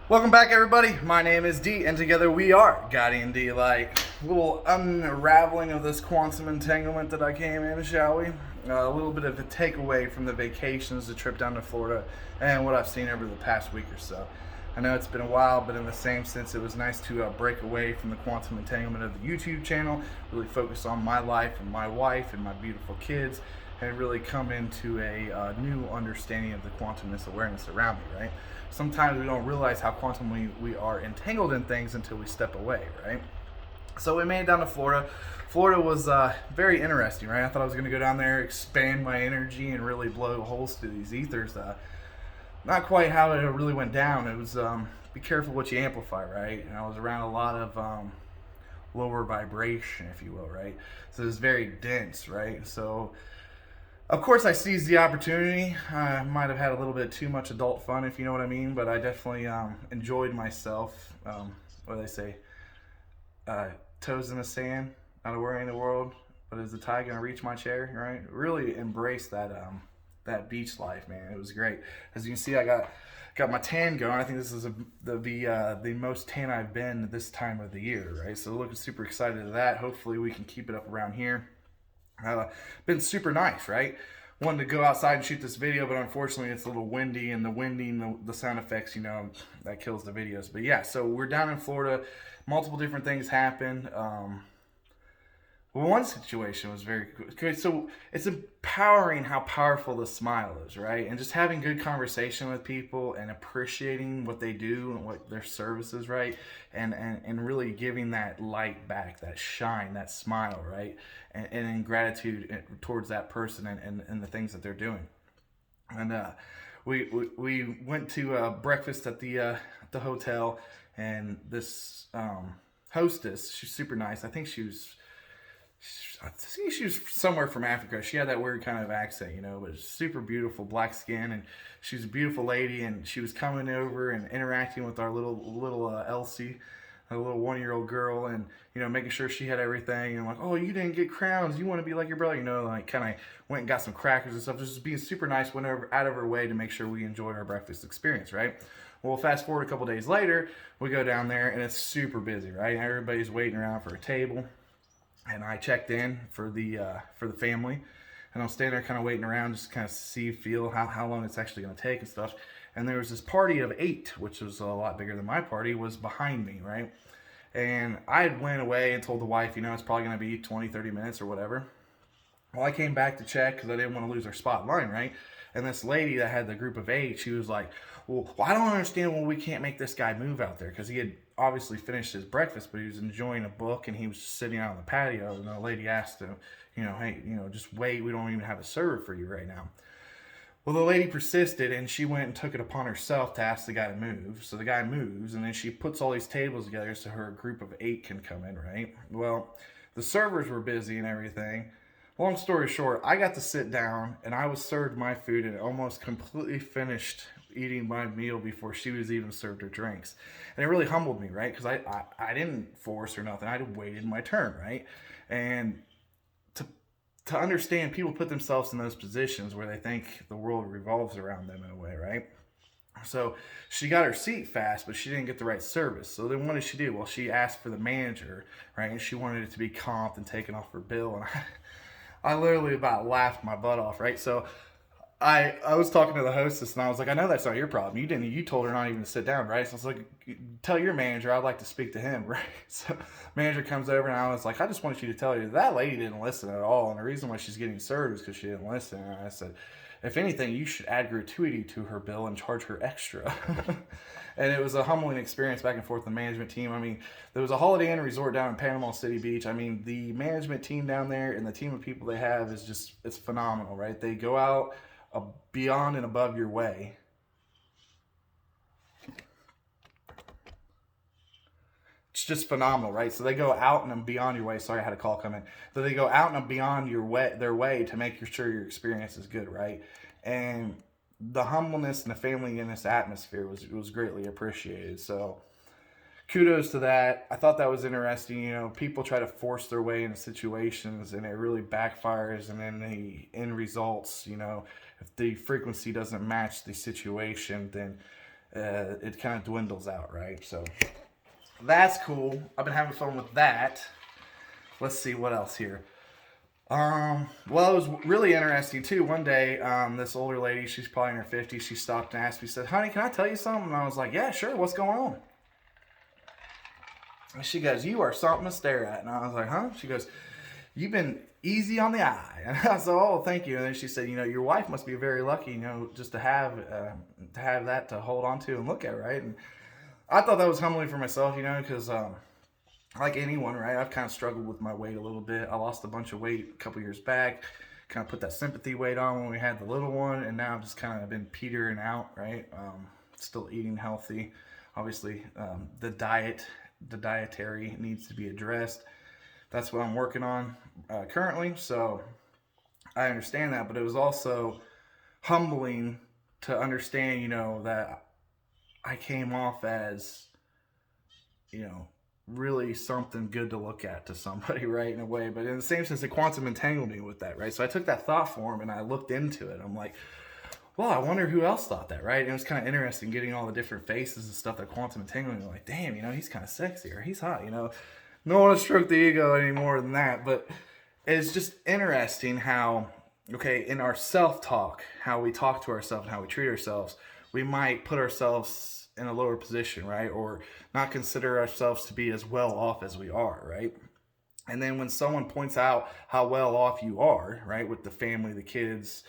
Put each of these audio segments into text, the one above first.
Welcome back, everybody. My name is D, and together we are guiding the little unraveling of this quantum entanglement that I came in, shall we? A little bit of a takeaway from the vacations, the trip down to Florida, and what I've seen over the past week or so. I know it's been a while, but in the same sense, it was nice to break away from the quantum entanglement of the YouTube channel, really focus on my life and my wife and my beautiful kids, and really come into a new understanding of the quantumness awareness around me, right? Sometimes we don't realize how quantum we are entangled in things until we step away, right? So we made it down to Florida. Florida was very interesting, right? I thought I was going to go down there, expand my energy, and really blow holes through these ethers. Not quite how it really went down. It was be careful what you amplify, right? And I was around a lot of lower vibration, if you will, right? So it was very dense, right? So of course, I seized the opportunity. I might have had a little bit too much adult fun, if you know what I mean, but I definitely enjoyed myself. What do they say? Uh, Toes in the sand, not a worry in the world. But is the tide gonna reach my chair? Right? Really embrace that beach life, man. It was great. As you can see, I got my tan going. I think this is the most tan I've been this time of the year, right? So looking super excited to that. Hopefully, we can keep it up around here. Been super nice, right? Wanted to go outside and shoot this video, but unfortunately it's a little windy, and the winding, the sound effects, that kills the videos. But yeah, so we're down in Florida. Multiple different things happened. Well, one situation was very good. So it's empowering how powerful the smile is, right? And just having good conversation with people and appreciating what they do and what their service is, right? And really giving that light back, that shine, that smile, right? And in gratitude towards that person and the things that they're doing. And we went to breakfast at the hotel, and this hostess, she's super nice. I think she was somewhere from Africa. She had that weird kind of accent, but super beautiful, black skin, and she was a beautiful lady. And she was coming over and interacting with our little Elsie, a little 1-year-old girl, and making sure she had everything. And like, oh, you didn't get crowns. You want to be like your brother, like kind of went and got some crackers and stuff. Just being super nice, went out of her way to make sure we enjoyed our breakfast experience, right? Well, fast forward a couple days later, we go down there and it's super busy, right? Everybody's waiting around for a table. And I checked in for the family, and I'm standing there kind of waiting around, just kind of feel how long it's actually going to take and stuff. And there was this party of 8, which was a lot bigger than my party, was behind me, right? And I had went away and told the wife, it's probably going to be 20, 30 minutes or whatever. Well, I came back to check because I didn't want to lose our spot in line, right? And this lady that had the group of 8, she was like, well, I don't understand why we can't make this guy move out there, because he had obviously finished his breakfast, but he was enjoying a book and he was sitting out on the patio. And the lady asked him, hey, just wait. We don't even have a server for you right now. Well, the lady persisted, and she went and took it upon herself to ask the guy to move. So the guy moves, and then she puts all these tables together so her group of 8 can come in, right? Well, the servers were busy and everything. Long story short, I got to sit down, and I was served my food and almost completely finished eating my meal before she was even served her drinks. And it really humbled me, right? Because I didn't force or nothing. I waited my turn, right? And to understand, people put themselves in those positions where they think the world revolves around them in a way, right? So she got her seat fast, but she didn't get the right service. So then what did she do? Well, she asked for the manager, right? And she wanted it to be comped and taken off her bill. And I literally about laughed my butt off, right? So I was talking to the hostess, and I was like, I know that's not your problem. You told her not even to sit down, right? So I was like, tell your manager I'd like to speak to him, right? So manager comes over, and I was like, I just wanted you to tell you that lady didn't listen at all, and the reason why she's getting served is because she didn't listen. And I said, if anything, you should add gratuity to her bill and charge her extra. And it was a humbling experience back and forth with the management team. I mean, there was a Holiday Inn resort down in Panama City Beach. I mean, the management team down there and the team of people they have is just, it's phenomenal, right? They go out beyond and above your way. It's just phenomenal, right? So they go out and beyond your way. Sorry, I had a call come in. So they go out and beyond their way to make sure your experience is good, right? And the humbleness and the family in this atmosphere was greatly appreciated. So kudos to that. I thought that was interesting. People try to force their way into situations, and it really backfires. And then the end results, if the frequency doesn't match the situation, then it kind of dwindles out, right? So that's cool. I've been having fun with that. Let's see what else here. Well, it was really interesting too. One day, this older lady, she's probably in her 50s, she stopped and asked me, said, "Honey, can I tell you something?" And I was like, "Yeah, sure. What's going on?" And she goes, "You are something to stare at." And I was like, "Huh?" She goes, "You've been easy on the eye." And I said, "Oh, thank you." And then she said, "Your wife must be very lucky, just to have that to hold on to and look at, right?" And I thought that was humbling for myself, because like anyone, right? I've kind of struggled with my weight a little bit. I lost a bunch of weight a couple years back. Kind of put that sympathy weight on when we had the little one, and now I've just kind of been petering out, right? Still eating healthy. Obviously, the dietary needs to be addressed. That's what I'm working on currently. So I understand that, but it was also humbling to understand, that I came off as, you know, really something good to look at to somebody, right, in a way. But in the same sense, the quantum entangled me with that, right? So I took that thought form and I looked into it. I'm like, well, I wonder who else thought that, right? And it was kind of interesting getting all the different faces and stuff that quantum entangled me. Like, damn, he's kind of sexy, or he's hot, No one to stroke the ego any more than that. But it's just interesting how, okay, in our self-talk, how we talk to ourselves and how we treat ourselves, we might put ourselves in a lower position, right? Or not consider ourselves to be as well off as we are, right? And then when someone points out how well off you are, right, with the family, the kids,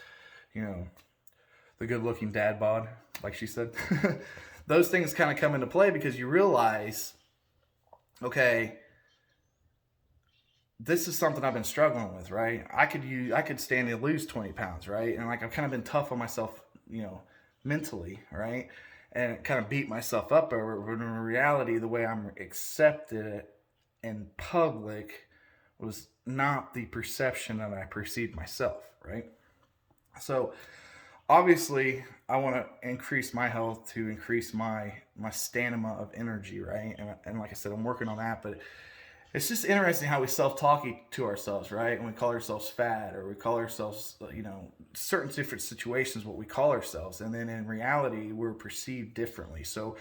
you know, the good looking dad bod, like she said, those things kind of come into play because you realize, okay, this is something I've been struggling with, right? I could stand to lose 20 pounds, right? And like I've kind of been tough on myself, mentally, right? And kind of beat myself up over. But in reality, the way I'm accepted in public was not the perception that I perceived myself, right? So obviously, I want to increase my health to increase my stamina of energy, right? And like I said, I'm working on that, but it's just interesting how we self-talk to ourselves, right? And we call ourselves fat, or we call ourselves, certain different situations, what we call ourselves. And then in reality, we're perceived differently. So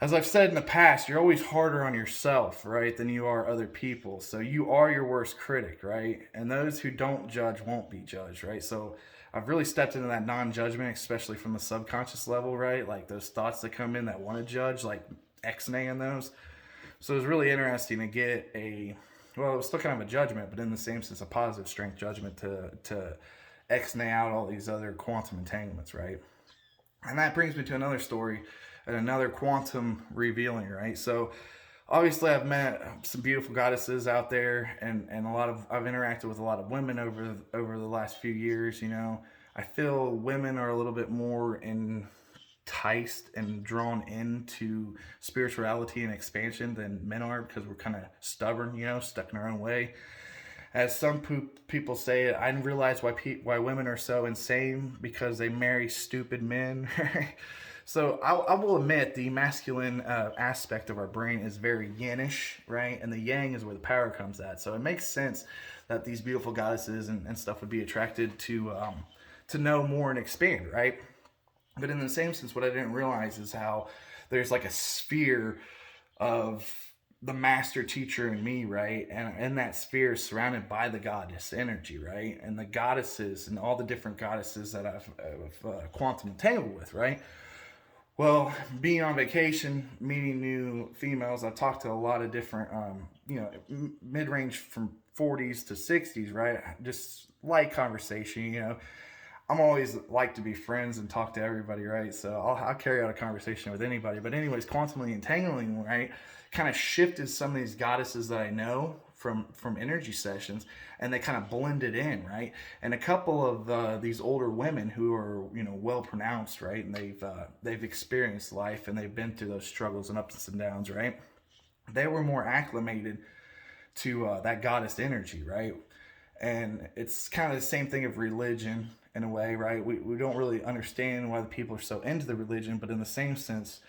as I've said in the past, you're always harder on yourself, right, than you are other people. So you are your worst critic, right? And those who don't judge won't be judged, right? So I've really stepped into that non-judgment, especially from the subconscious level, right? Like those thoughts that come in that want to judge, like X-naying those. So it was really interesting to get it was still kind of a judgment, but in the same sense, a positive strength judgment to X-nay out all these other quantum entanglements, right? And that brings me to another story and another quantum revealing, right? So obviously I've met some beautiful goddesses out there, and I've interacted with a lot of women over the last few years. I feel women are a little bit more enticed and drawn into spirituality and expansion than men are, because we're kind of stubborn, stuck in our own way. As some people say, I didn't realize why women are so insane, because they marry stupid men. So I will admit the masculine aspect of our brain is very yanish, right? And the yang is where the power comes at. So it makes sense that these beautiful goddesses and stuff would be attracted to know more and expand, right? But in the same sense, what I didn't realize is how there's like a sphere of the master teacher in me, right? And in that sphere is surrounded by the goddess energy, right? And the goddesses and all the different goddesses that I've quantum entangled with, right? Well, being on vacation, meeting new females, I've talked to a lot of different, mid-range from 40s to 60s, right? Just light conversation, I'm always like to be friends and talk to everybody, right? So I'll carry out a conversation with anybody. But anyways, quantumly entangling, right, kind of shifted some of these goddesses that I know from energy sessions, and they kind of blended in, right? And a couple of these older women who are, well pronounced, right, and they've experienced life and they've been through those struggles and ups and downs, right? They were more acclimated to that goddess energy, right? And it's kind of the same thing of religion in a way, right? We don't really understand why the people are so into the religion, but in the same sense,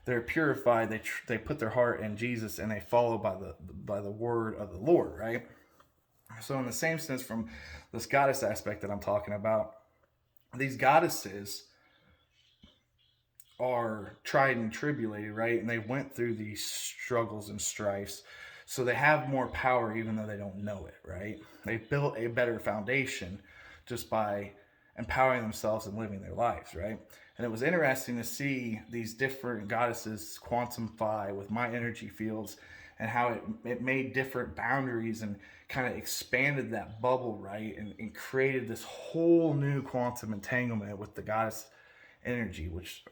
they're purified. They put their heart in Jesus, and they follow by the word of the Lord, right? So in the same sense, from this goddess aspect that I'm talking about, these goddesses are tried and tribulated, right? And they went through these struggles and strifes. So they have more power even though they don't know it, right? They built a better foundation just by empowering themselves and living their lives, right? And it was interesting to see these different goddesses quantify with my energy fields and how it made different boundaries and kind of expanded that bubble, right? And created this whole new quantum entanglement with the goddess energy, which,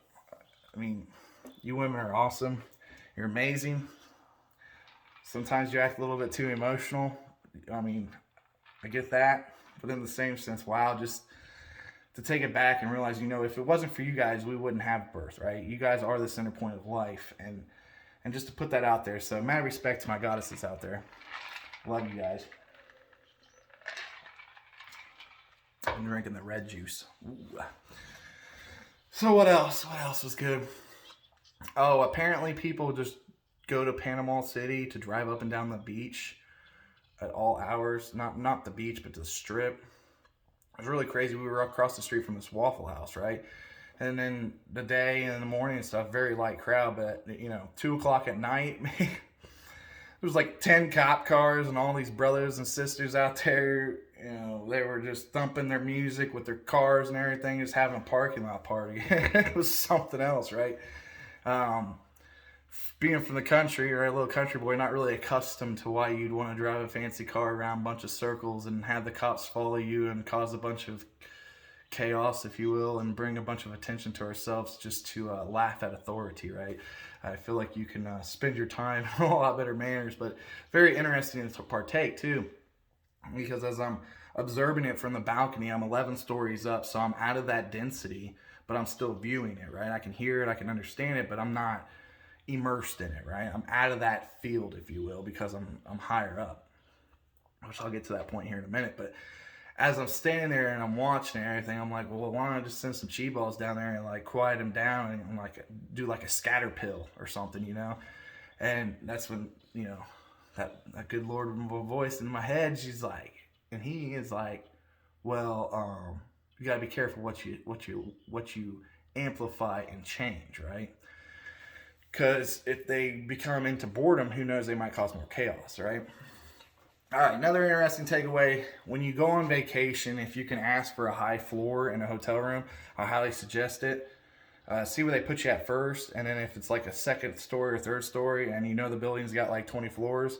I mean, you women are awesome. You're amazing. Sometimes you act a little bit too emotional. I mean, I get that. But in the same sense, wow, just to take it back and realize, if it wasn't for you guys, we wouldn't have birth, right? You guys are the center point of life. And just to put that out there. So, mad respect to my goddesses out there. Love you guys. I'm drinking the red juice. Ooh. So, what else? What else was good? Oh, apparently people just go to Panama City to drive up and down the beach at all hours. Not the beach, but the strip. It was really crazy. We were across the street from this Waffle House, right? And then the day and the morning and stuff, very light crowd. But, 2 o'clock at night, there was like 10 cop cars and all these brothers and sisters out there. They were just thumping their music with their cars and everything, just having a parking lot party. It was something else, right? Being from the country, or a little country boy, not really accustomed to why you'd want to drive a fancy car around a bunch of circles and have the cops follow you and cause a bunch of chaos, if you will, and bring a bunch of attention to ourselves just to laugh at authority, right? I feel like you can spend your time in a lot better manners, but very interesting to partake too, because as I'm observing it from the balcony, I'm 11 stories up, so I'm out of that density, but I'm still viewing it, right? I can hear it, I can understand it, but I'm not immersed in it, right? I'm out of that field, if you will, because I'm higher up, which I'll get to that point here in a minute. But as I'm standing there and I'm watching everything, I'm like, well, why don't I just send some chi balls down there and like quiet them down and like do like a scatter pill or something, And that's when that good Lord of a voice in my head, he is like, well, you gotta be careful what you amplify and change, right? Because if they become into boredom, who knows, they might cause more chaos, right? All right, another interesting takeaway. When you go on vacation, if you can ask for a high floor in a hotel room, I highly suggest it. See where they put you at first, and then if it's like a second story or third story, and the building's got like 20 floors,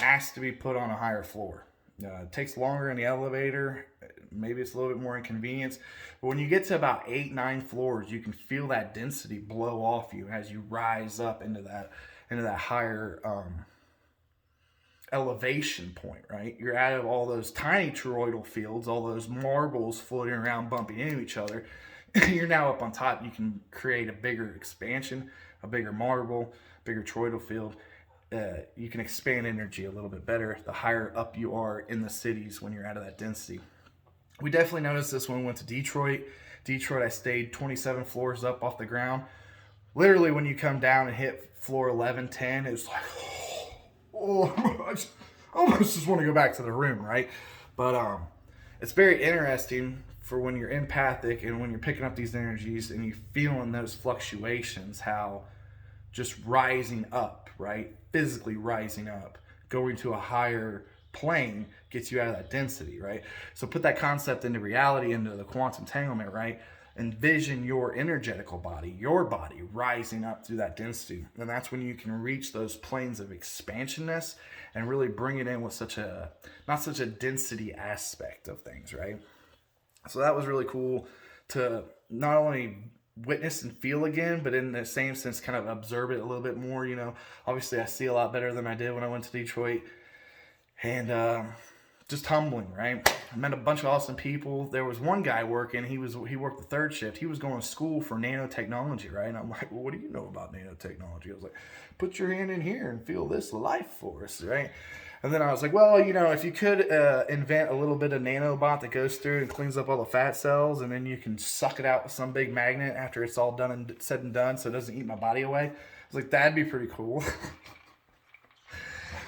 ask to be put on a higher floor. It takes longer in the elevator. Maybe it's a little bit more inconvenience. But when you get to about 8, 9 floors, you can feel that density blow off you as you rise up into that higher elevation point, right? You're out of all those tiny toroidal fields, all those marbles floating around bumping into each other. You're now up on top. You can create a bigger expansion, a bigger marble, bigger toroidal field. You can expand energy a little bit better the higher up you are in the cities when you're out of that density. We definitely noticed this when we went to Detroit. I stayed 27 floors up off the ground. Literally, when you come down and hit floor 11, 10, it was like, I almost just want to go back to the room, right? But it's very interesting for when you're empathic and when you're picking up these energies and you're feeling those fluctuations, how just rising up, right? Physically rising up, going to a higher plane gets you out of that density, right? So put that concept into reality, into the quantum entanglement, right? Envision your energetical body, your body rising up through that density. And that's when you can reach those planes of expansionness and really bring it in with not such a density aspect of things, right? So that was really cool to not only witness and feel again, but in the same sense, kind of observe it a little bit more. Obviously I see a lot better than I did when I went to Detroit, and just humbling, right? I met a bunch of awesome people. There was one guy working. He worked the third shift. He was going to school for nanotechnology, right? And I'm like, well, what do you know about nanotechnology? I was like, put your hand in here and feel this life force, right? And then I was like, well, if you could invent a little bit of nanobot that goes through and cleans up all the fat cells, and then you can suck it out with some big magnet after it's all done and said and done, so it doesn't eat my body away. I was like, that'd be pretty cool.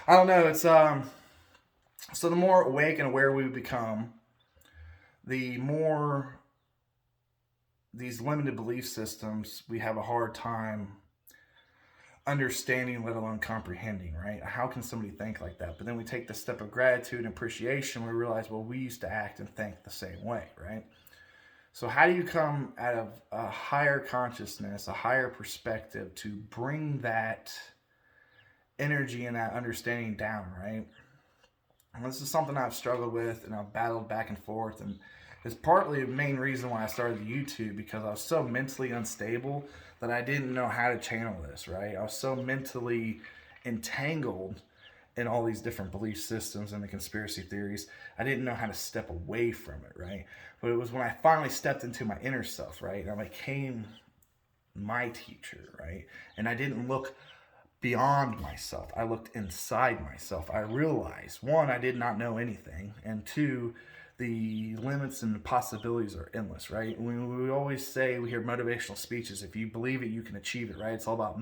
I don't know. It's so the more awake and aware we become, the more these limited belief systems, we have a hard time understanding, let alone comprehending, right? How can somebody think like that? But then we take the step of gratitude and appreciation. We realize, well, we used to act and think the same way, right? So how do you come out of a higher consciousness, a higher perspective to bring that energy and that understanding down, right? And this is something I've struggled with and I've battled back and forth, and it's partly the main reason why I started the YouTube, because I was so mentally unstable that I didn't know how to channel this, right? I was so mentally entangled in all these different belief systems and the conspiracy theories. I didn't know how to step away from it, right? But it was when I finally stepped into my inner self, right? And I became my teacher, right? And I didn't look beyond myself. I looked inside myself. I realized, one, I did not know anything, and two, the limits and the possibilities are endless, right? We always say, we hear motivational speeches, if you believe it, you can achieve it, right? It's all about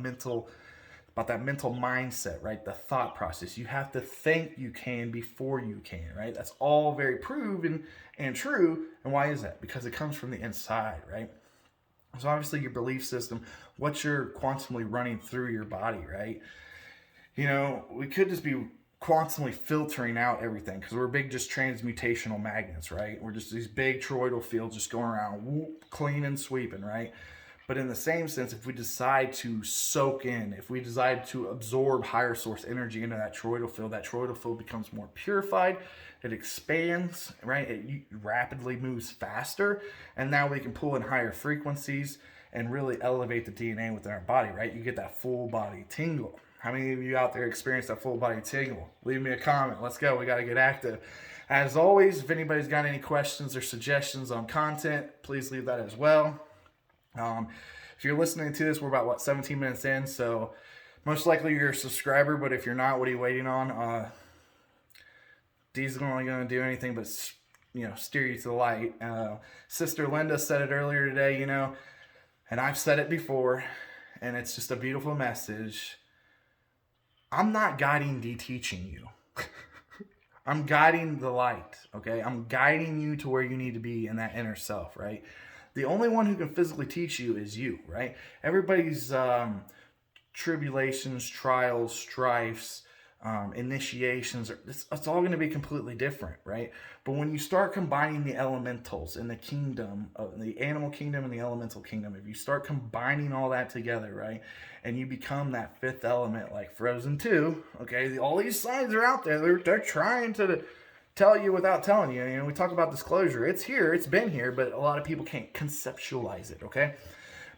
that mental mindset, right? The thought process. You have to think you can before you can, right? That's all very proven and true. And why is that? Because it comes from the inside, right? So obviously your belief system, what you're constantly running through your body, right? You know, we could just be constantly filtering out everything because we're big just transmutational magnets, right? We're just these big toroidal fields just going around whoop, clean and sweeping, right? But in the same sense, if we decide to soak in, if we decide to absorb higher source energy into that toroidal field becomes more purified, it expands, right? It rapidly moves faster, and now we can pull in higher frequencies and really elevate the DNA within our body, right? You get that full body tingle. How many of you out there experience that full body tingle? Leave me a comment. Let's go. We got to get active. As always, if anybody's got any questions or suggestions on content, please leave that as well. If you're listening to this, we're about 17 minutes in, so most likely you're a subscriber, but if you're not, what are you waiting on? D's only going to do anything but steer you to the light. Sister Linda said it earlier today, and I've said it before, and it's just a beautiful message. I'm not guiding D, teaching you. I'm guiding the light, okay? I'm guiding you to where you need to be in that inner self, right? The only one who can physically teach you is you, right? Everybody's tribulations, trials, strifes, initiations, it's all going to be completely different, right? But when you start combining the elementals in the kingdom, the animal kingdom and the elemental kingdom, if you start combining all that together, right, and you become that fifth element like Frozen 2, okay, all these signs are out there. They're trying to tell you without telling you. We talk about disclosure. It's here. It's been here, but a lot of people can't conceptualize it, okay?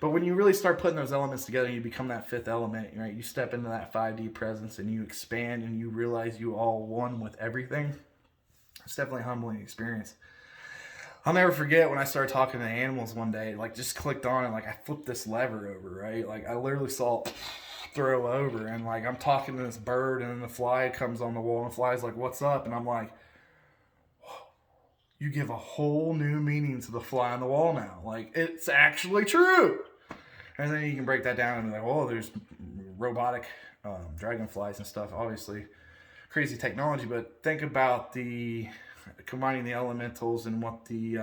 But when you really start putting those elements together, you become that fifth element, right? You step into that 5D presence and you expand and you realize you all one with everything. It's definitely a humbling experience. I'll never forget when I started talking to the animals one day, just clicked on and I flipped this lever over, right? I literally saw it throw over, and I'm talking to this bird, and then the fly comes on the wall and the fly's like, "What's up?" And I'm like, you give a whole new meaning to the fly on the wall now. It's actually true. And then you can break that down and be like, well, there's robotic dragonflies and stuff. Obviously, crazy technology. But think about the combining the elementals and what the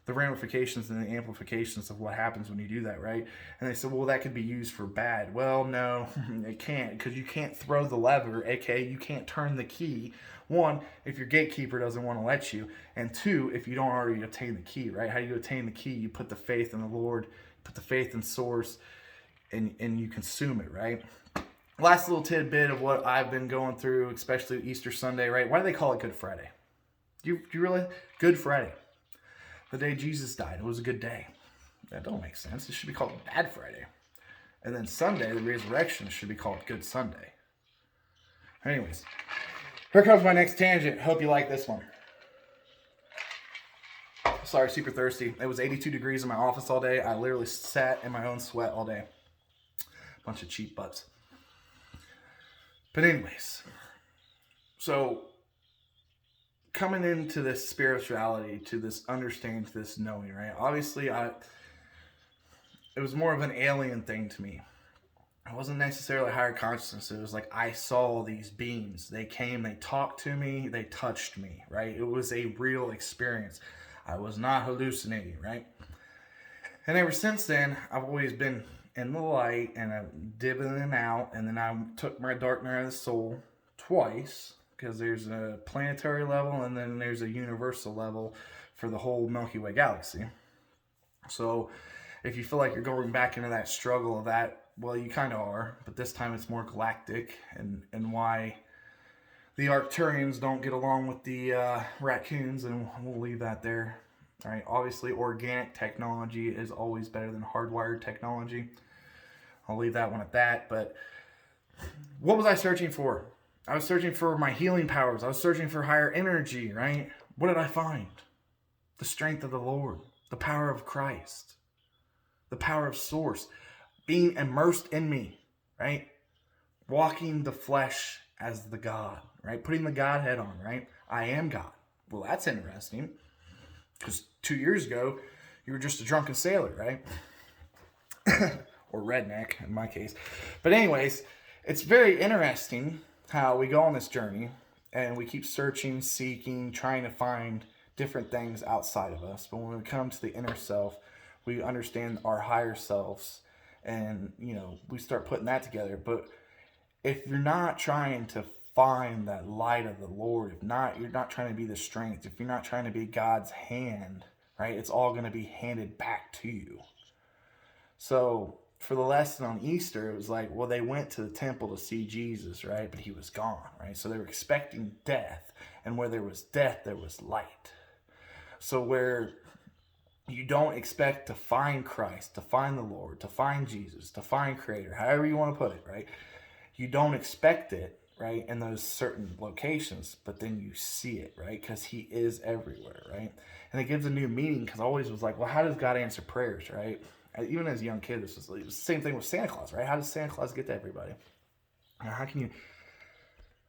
ramifications and the amplifications of what happens when you do that, right? And they said, well, that could be used for bad. Well, no, it can't, because you can't throw the lever, aka you can't turn the key. One, if your gatekeeper doesn't want to let you, and two, if you don't already obtain the key, right? How do you attain the key? You put the faith in the Lord, put the faith in Source, and you consume it, right? Last little tidbit of what I've been going through, especially Easter Sunday, right? Why do they call it Good Friday? Do you really? Good Friday. The day Jesus died. It was a good day. That don't make sense. It should be called Bad Friday. And then Sunday, the resurrection, should be called Good Sunday. Anyways, here comes my next tangent. Hope you like this one. Sorry, super thirsty. It was 82 degrees in my office all day. I literally sat in my own sweat all day. Bunch of cheap butts. But anyways, so coming into this spirituality, to this understanding, to this knowing, right? Obviously, it was more of an alien thing to me. It wasn't necessarily higher consciousness. It was I saw these beings. They came, they talked to me, they touched me, right? It was a real experience. I was not hallucinating, right? And ever since then, I've always been in the light and I'm dipping in and out. And then I took my dark night of the soul twice because there's a planetary level and then there's a universal level for the whole Milky Way galaxy. So if you feel like you're going back into that struggle of that, well, you kind of are, but this time it's more galactic, and why the Arcturians don't get along with the raccoons, and we'll leave that there. All right, obviously, organic technology is always better than hardwired technology. I'll leave that one at that. But what was I searching for? I was searching for my healing powers. I was searching for higher energy, right? What did I find? The strength of the Lord, the power of Christ, the power of Source, being immersed in me, right? Walking the flesh as the God, right? Putting the Godhead on, right? I am God. Well, that's interesting. Because 2 years ago, you were just a drunken sailor, right? Or redneck, in my case. But anyways, it's very interesting how we go on this journey and we keep searching, seeking, trying to find different things outside of us. But when we come to the inner self, we understand our higher selves and, we start putting that together. But if you're not trying to find that light of the Lord, you're not trying to be the strength, if you're not trying to be God's hand, right, it's all going to be handed back to you. So for the lesson on Easter, it was like, well, they went to the temple to see Jesus, right, but he was gone, right? So they were expecting death, and where there was death, there was light. So where you don't expect to find Christ, to find the Lord, to find Jesus, to find Creator, however you want to put it, right? You don't expect it, right, in those certain locations, but then you see it, right, because he is everywhere, right? And it gives a new meaning, because I always was like, well, how does God answer prayers, right? Even as a young kid, it was the same thing with Santa Claus, right? How does Santa Claus get to everybody? How can you